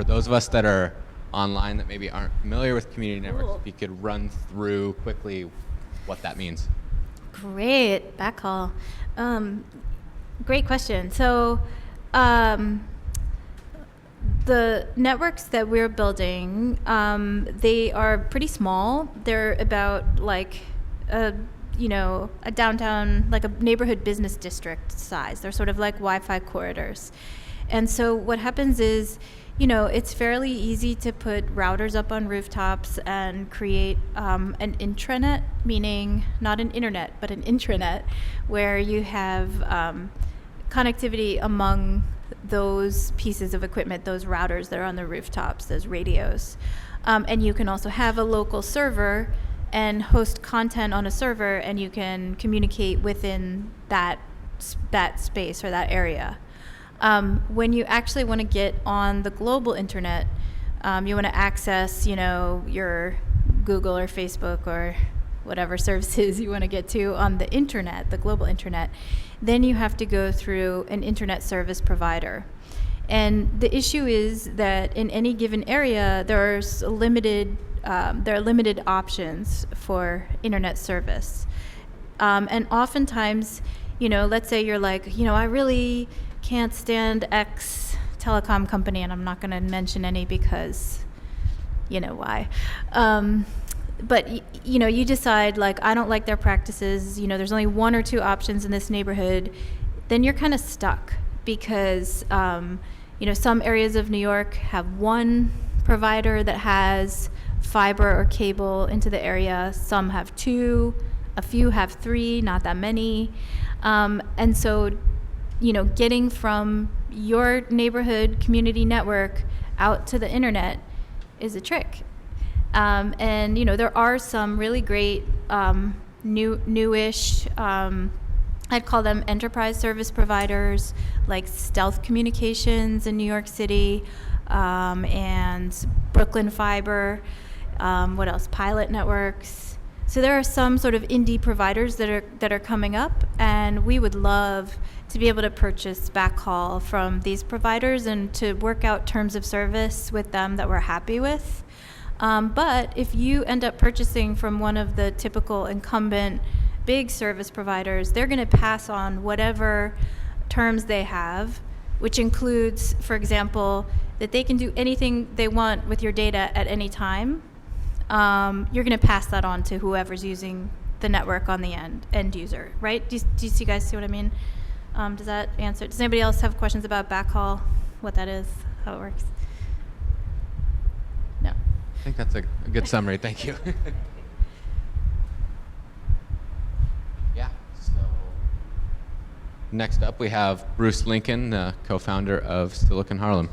for those of us that are online that maybe aren't familiar with community networks, if you could run through quickly what that means. Great, backhaul. Great question. So the networks that we're building, they are pretty small. They're about like a downtown, like a neighborhood business district size. They're sort of like Wi-Fi corridors. And so what happens is, it's fairly easy to put routers up on rooftops and create an intranet, meaning not an internet, but an intranet, where you have connectivity among those pieces of equipment, those routers that are on the rooftops, those radios. And you can also have a local server and host content on a server, and you can communicate within that space or that area. When you actually want to get on the global internet, you want to access, your Google or Facebook or whatever services you want to get to on the internet, the global internet, then you have to go through an internet service provider. And the issue is that in any given area, there are limited options for internet service. And oftentimes, let's say you're like, I really can't stand X telecom company, and I'm not going to mention any because why. But you decide, like, I don't like their practices, there's only one or two options in this neighborhood, then you're kind of stuck because some areas of New York have one provider that has fiber or cable into the area, some have two, a few have three, not that many. And so getting from your neighborhood community network out to the internet is a trick. And there are some really great newish, I'd call them enterprise service providers, like Stealth Communications in New York City, and Brooklyn Fiber. What else? Pilot Networks. So there are some sort of indie providers that are coming up, and we would love to be able to purchase backhaul from these providers and to work out terms of service with them that we're happy with. But if you end up purchasing from one of the typical incumbent big service providers, they're going to pass on whatever terms they have, which includes, for example, that they can do anything they want with your data at any time. You're going to pass that on to whoever's using the network on the end user, right? Do you guys see what I mean? Does that answer? Does anybody else have questions about backhaul, what that is, how it works? No. I think that's a good summary. Thank you. Yeah. So next up, we have Bruce Lincoln, co-founder of Silicon Harlem.